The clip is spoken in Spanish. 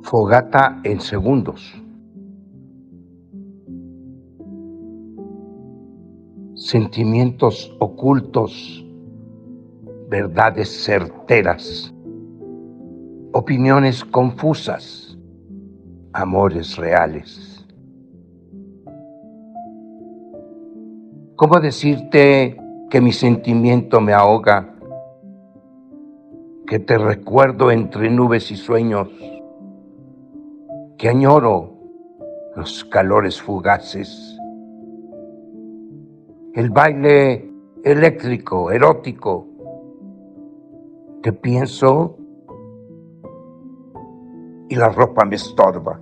Fogata en segundos. Sentimientos ocultos, verdades certeras, opiniones confusas, amores reales. ¿Cómo decirte que mi sentimiento me ahoga? Que te recuerdo entre nubes y sueños, que añoro los calores fugaces, el baile eléctrico, erótico, que pienso y la ropa me estorba.